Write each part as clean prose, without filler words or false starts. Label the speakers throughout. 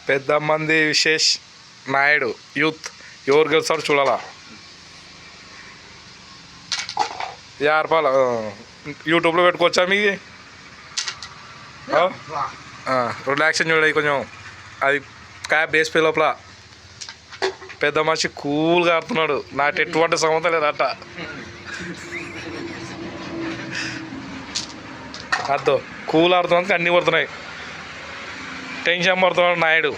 Speaker 1: పెద్ద మంది విశేష్ నాయుడు యూత్ ఎవరు గెలుస్తారో చూడాలా. 50 రూపాయలు యూట్యూబ్లో పెట్టుకోవచ్చా మీకు? రిలాక్షన్ చూడాలి కొంచెం. అది కాయ బేస్ పే లోపల పెద్ద మనిషి కూల్గా ఆడుతున్నాడు. నాకు ఎటువంటి సంబంధం లేదట. అద్దో కూల్ ఆడుతున్నందుకు అన్నీ పడుతున్నాయి. టెన్షన్ పడుతున్నాడు నాయుడు.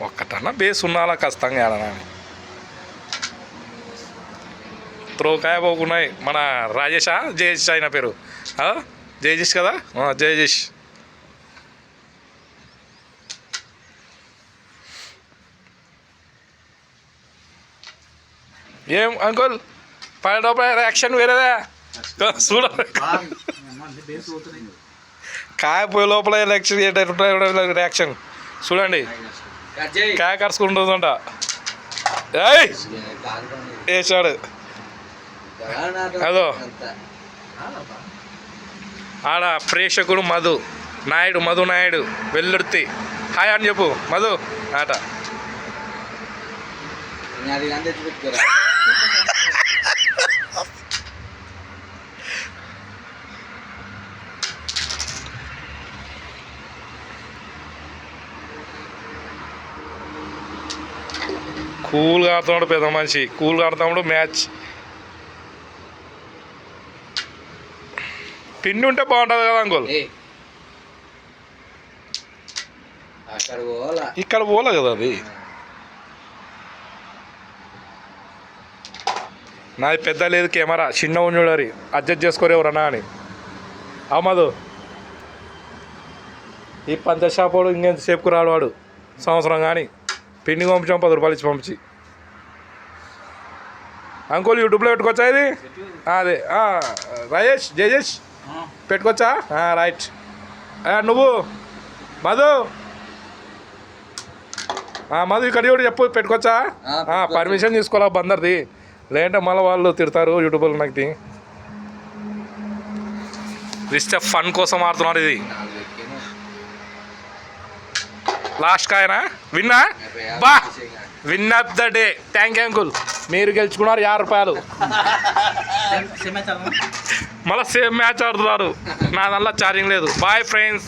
Speaker 1: ఒక్కటన్నా బేస్ ఉన్నాలా ఖచ్చితంగా ఆడనా. త్రోకాయ పోకున్నాయి. మన రాజేషా జయేష్ ఆయన పేరు జయజేష్ కదా, జయజేష్. ఏం అంకుల్ 10 రూపాయల యాక్షన్ వేరేదా చూడ. కాయ పోయే లోపల రియాక్షన్ చూడండి. కాయ కరుచుకుంటుందంట. వేసాడు అదో ఆడ ప్రేక్షకుడు మధు నాయుడు వెల్లుర్తి. హాయ్ అని చెప్పు మధు ఆట. కూల్గా ఆడుతున్నాడు పెద్ద మనిషి. కూల్గా ఆడుతున్నాడు. మ్యాచ్ పిండి ఉంటే బాగుంటుంది కదా అంకుల్. ఇక్కడ పోలే కదా అది. నాది పెద్ద లేదు కెమెరా, చిన్న ఉండి అడ్జస్ట్ చేసుకోరు ఎవరన్నా అని. మధు ఈ పంచ షాపోడు ఇంకెంతసేపుకు రాడు వాడు. సంవత్సరం కానీ పిండి పంపించాం 10 రూపాయలు ఇచ్చి పంపించి. అంకుల్ యూట్యూబ్లో పెట్టుకోవచ్చా ఇది? అదే రాజేష్ జయేష్ పెట్టుకోవచ్చా? రైట్. నువ్వు మధు ఇక్కడ కూడా చెప్పు పెట్టుకోవచ్చా? పర్మిషన్ తీసుకోవాలా బందర్ది, లేదంటే మళ్ళీ వాళ్ళు తిడతారు యూట్యూబ్లో. నాకు జస్ట్ ఫన్ కోసం ఆడుతున్నారు. ఇది లాస్ట్ కాయనా విన్నా బా win of the day. Thank you uncle. మీరు గెలుచుకున్నారు 50 రూపాయలు. మళ్ళీ సేమ్ మ్యాచ్ ఆడుతున్నారు. నా దానిలో ఛార్జింగ్ లేదు. Bye friends.